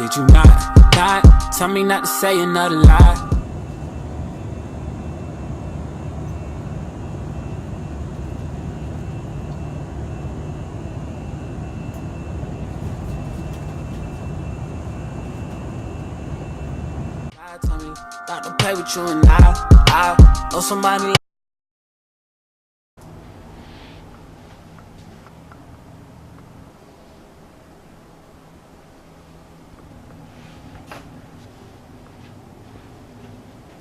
Did you not tell me not to say another lie? Tell me not to play with you, and I know somebody.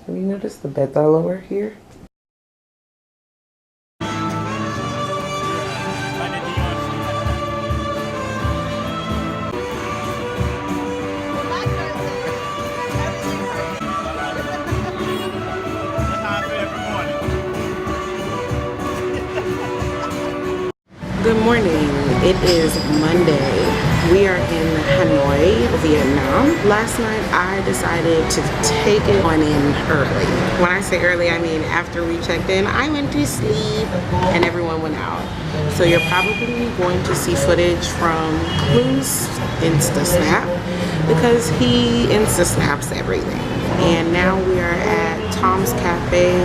Have you noticed the beds are lower here? Good morning. It is Monday. We are in Hanoi, Vietnam. Last night I decided to take it on in early. When I say early, I mean after we checked in, I went to sleep and everyone went out. So you're probably going to see footage from Clue's Insta Snap because he Insta Snaps everything. And now we are at Tom's Cafe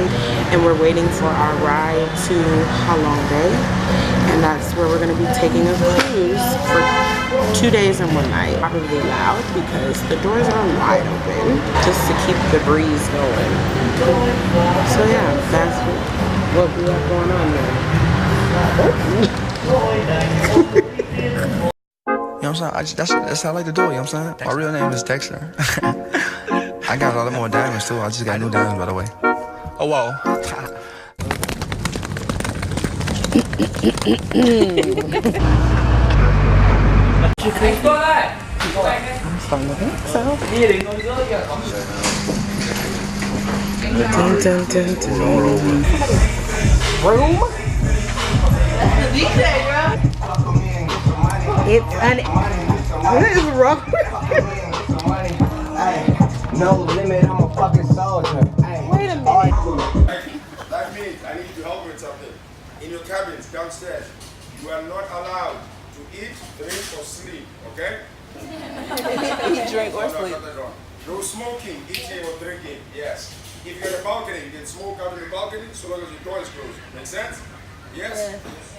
and we're waiting for our ride to Halong Bay. And that's where we're going to be taking a cruise for 2 days and 1 night. Probably loud because the doors are wide open just to keep the breeze going. So yeah, that's what we have going on there. You know what I'm saying? That's how I like to do it, you know what I'm saying? My real name is Dexter. I got a lot more diamonds too. I just got new diamonds, by the way. Oh, whoa. I'm starting to think so. Dun, dun, dun, dun. Room? It's an... What is wrong? No limit, I'm a fucking soldier. Wait a minute. That means I need you to help me with something. In your cabins downstairs, you are not allowed to eat, drink, or sleep, okay? Eat, drink, or sleep. No smoking, eating, or drinking, yes. If you're at a balcony, you can smoke out in the balcony so long as your door is closed. Make sense? Yes?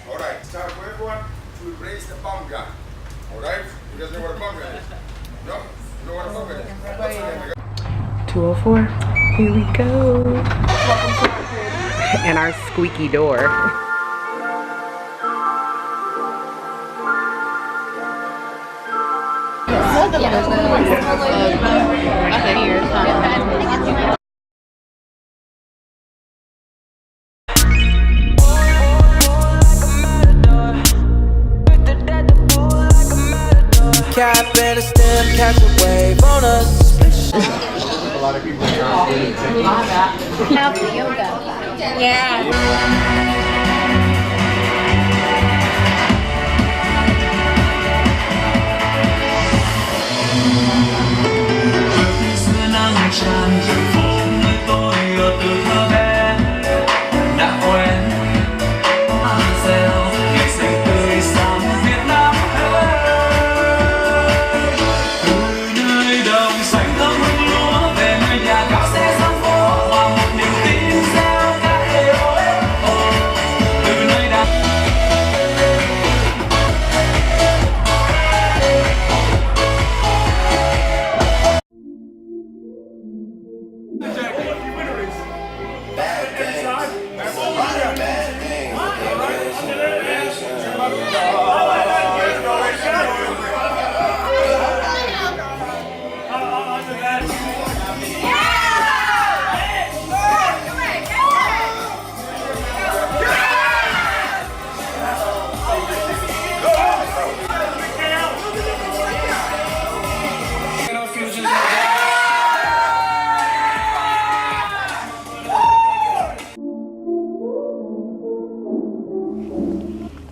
Alright, it's time for everyone to raise the bum gun. Alright? You guys know what a bum gun is? No? You know what a bum gun is? What's the name? 204. Here we go. And our squeaky door. Cap and a stem, catch a wave on us. A lot of people are yoga. Yeah.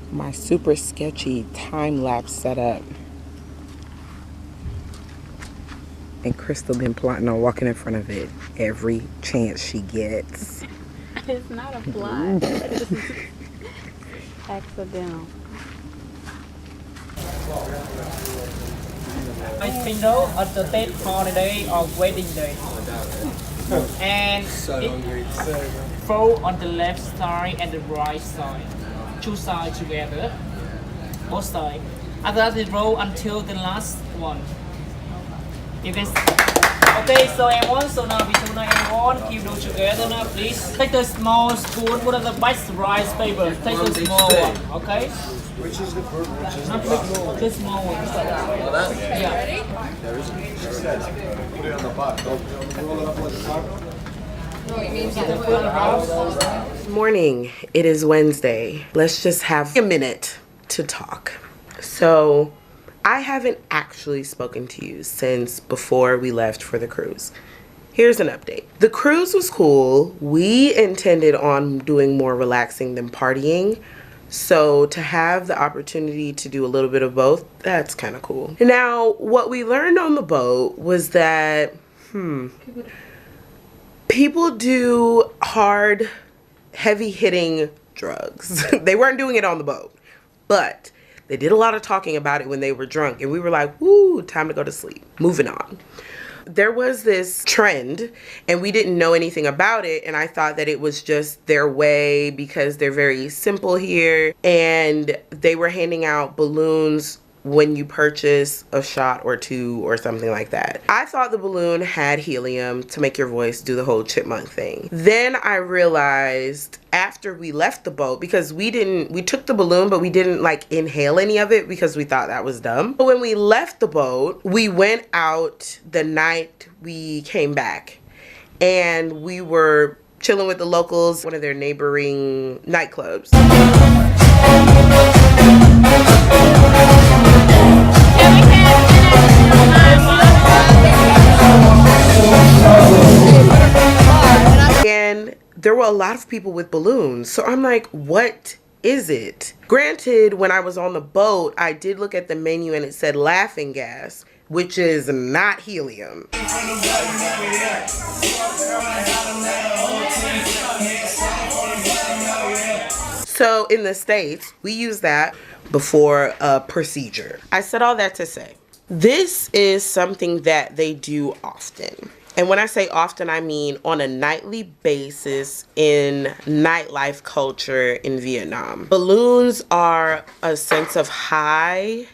My super sketchy time-lapse setup. And Crystal been plotting on walking in front of it every chance she gets. It's not a plot. It's accidental. Nice window at the date holiday or wedding day. And it fold on the left side and the right side. Two sides together. Both sides. After that, it roll until the last one. You can. Okay, so everyone, so now between everyone, keep those together now, please. Take the small spoon, put on the best rice paper. Take the small one, okay? Which is the first? Which is the The small one. Yeah. Put it on the pot. Don't roll it up like a pot. Morning. It is Wednesday. Let's just have a minute to talk. So, I haven't actually spoken to you since before we left for the cruise. Here's an update. The cruise was cool. We intended on doing more relaxing than partying. So to have the opportunity to do a little bit of both, that's kind of cool. Now, what we learned on the boat was that, people do hard, heavy-hitting drugs. They weren't doing it on the boat, but they did a lot of talking about it when they were drunk, and we were like, woo, time to go to sleep. Moving on. There was this trend, and we didn't know anything about it, and I thought that it was just their way because they're very simple here, and they were handing out balloons when you purchase a shot or two or something like that. I thought the balloon had helium to make your voice do the whole chipmunk thing. Then I realized after we left the boat, because we took the balloon, but we didn't like inhale any of it because we thought that was dumb. But when we left the boat, we went out the night we came back, and we were chilling with the locals, one of their neighboring nightclubs. And there were a lot of people with balloons. So I'm like, what is it? Granted, when I was on the boat, I did look at the menu and it said laughing gas, which is not helium. So in the States, we use that before a procedure. I said all that to say, this is something that they do often. And when I say often, I mean on a nightly basis in nightlife culture in Vietnam. Balloons are a sense of high,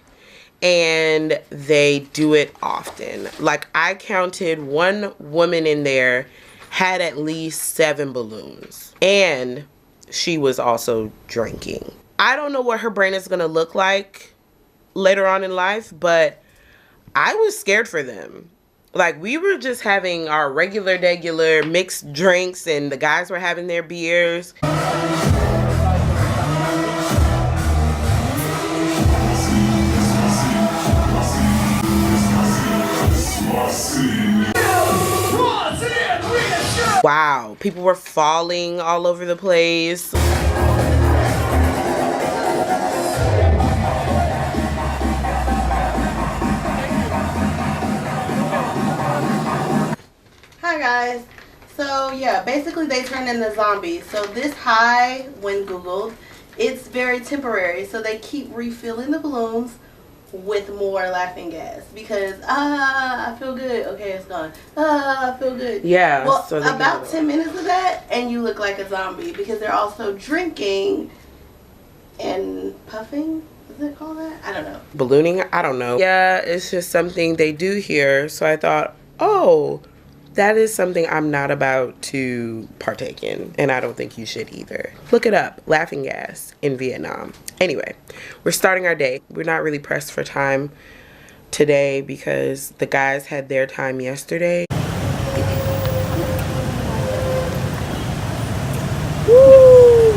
and they do it often. Like, I counted one woman in there had at least 7 balloons, and she was also drinking. I don't know what her brain is gonna look like later on in life, but I was scared for them. Like, we were just having our regular mixed drinks, and the guys were having their beers. Wow, people were falling all over the place. Hi guys. So yeah, basically they turn into zombies. So this high, when Googled, it's very temporary. So they keep refilling the balloons with more laughing gas because I feel good. Okay, it's gone. I feel good. Yeah. Well, so about 10 minutes of that, and you look like a zombie because they're also drinking and puffing. Is it called that? I don't know. Ballooning? I don't know. Yeah, it's just something they do here. So I thought, oh, that is something I'm not about to partake in, and I don't think you should either. Look it up, laughing gas in Vietnam. Anyway, we're starting our day. We're not really pressed for time today because the guys had their time yesterday. Woo!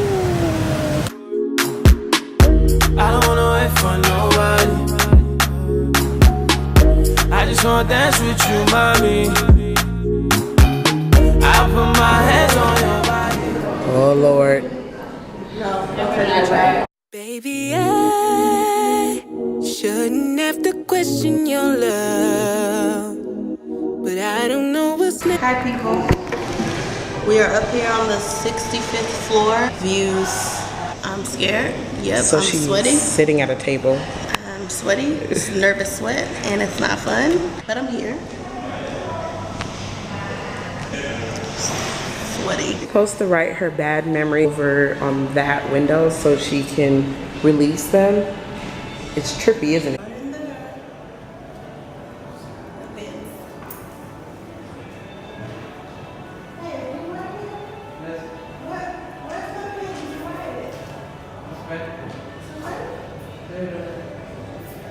I don't wanna wait for nobody. I just wanna dance with you, mommy. I put my hands on your body. Oh, Lord. Baby, I shouldn't have to question your love, but I don't know what's next. Hi people. We are up here on the 65th floor. Views. I'm scared. Yep, So I'm she's sweating. sitting at a table. I'm I'm sweaty. It's nervous sweat, and it's not fun, but I'm here. Sweaty. Supposed to write her bad memory over on that window so she can release them. It's trippy, isn't it?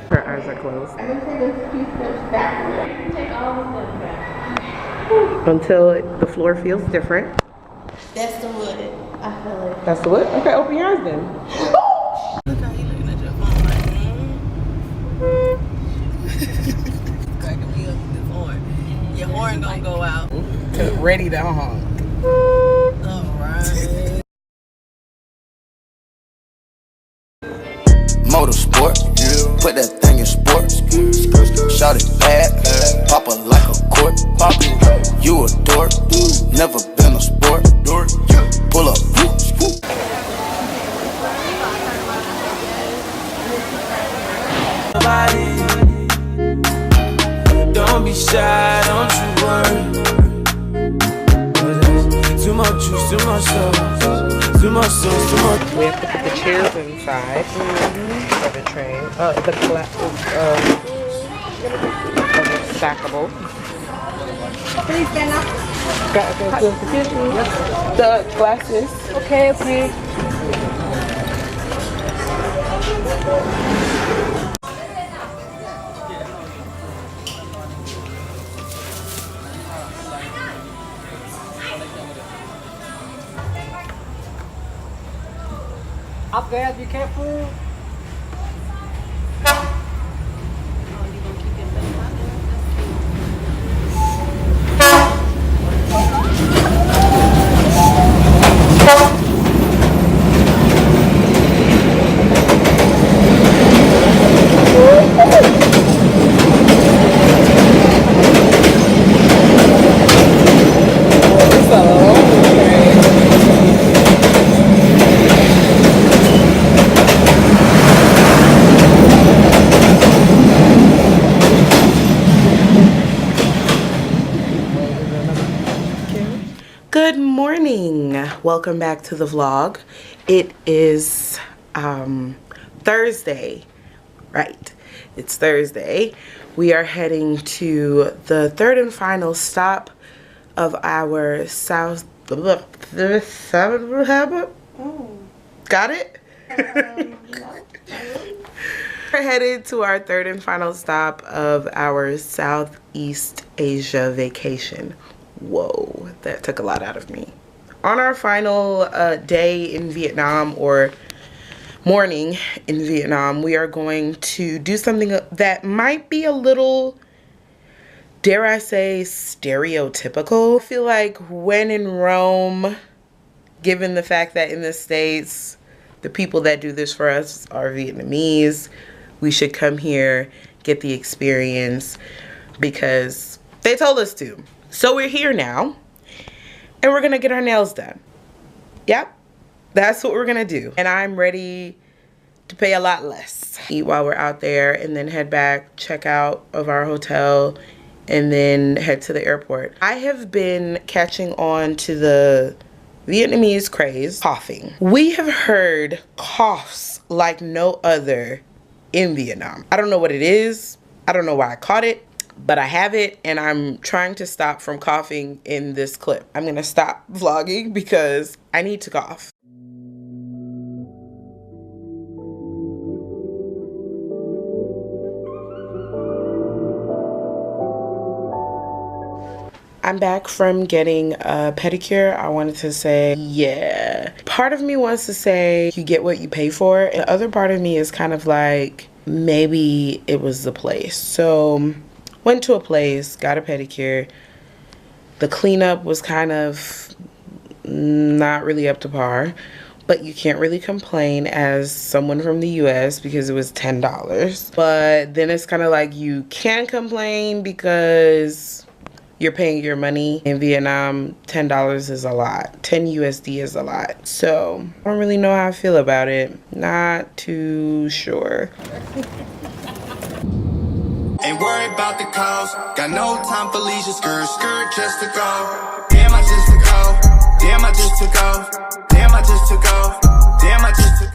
Her eyes are closed. I'm gonna take a few steps back. Take all of them back. Until the floor feels different. That's the wood. I feel it. That's the what? Okay, open your eyes then. Look how you looking at your phone like, cracking me up with this horn. Your horn gonna go out. Ready to honk. Alright. Motorsport, put that thing in sports. Shout it bad, pop it like a court. You a dork, never been a sport. Pull up. Don't be shy, don't you worry. Too much juice, too much sauce, too much sauce, too much. We have to put the chairs inside of the train. The stackable. Please stand up. The glasses. Okay, okay. Up there, be careful. Good morning. Welcome back to the vlog. It is Thursday, right? It's Thursday. We are heading to the third and final stop of our Got it? We're headed to our third and final stop of our Southeast Asia vacation. Whoa, that took a lot out of me. On our final day in Vietnam, or morning in Vietnam, we are going to do something that might be a little, dare I say, stereotypical. I feel like when in Rome, given the fact that in the States, the people that do this for us are Vietnamese, we should come here, get the experience, because they told us to. So we're here now, and we're gonna get our nails done. Yep, that's what we're gonna do. And I'm ready to pay a lot less. Eat while we're out there, and then head back, check out of our hotel, and then head to the airport. I have been catching on to the Vietnamese craze, coughing. We have heard coughs like no other in Vietnam. I don't know what it is. I don't know why I caught it, but I have it, and I'm trying to stop from coughing in this clip. I'm gonna stop vlogging because I need to cough. I'm back from getting a pedicure. I wanted to say, yeah. Part of me wants to say you get what you pay for. The other part of me is kind of like, maybe it was the place. So went to a place, got a pedicure. The cleanup was kind of not really up to par, but you can't really complain as someone from the US because it was $10. But then it's kind of like you can complain because you're paying your money. In Vietnam, $10 is a lot. 10 USD is a lot. So I don't really know how I feel about it. Not too sure. Ain't worried about the cost. Got no time for leisure, skirt just to go. Damn, I just took off.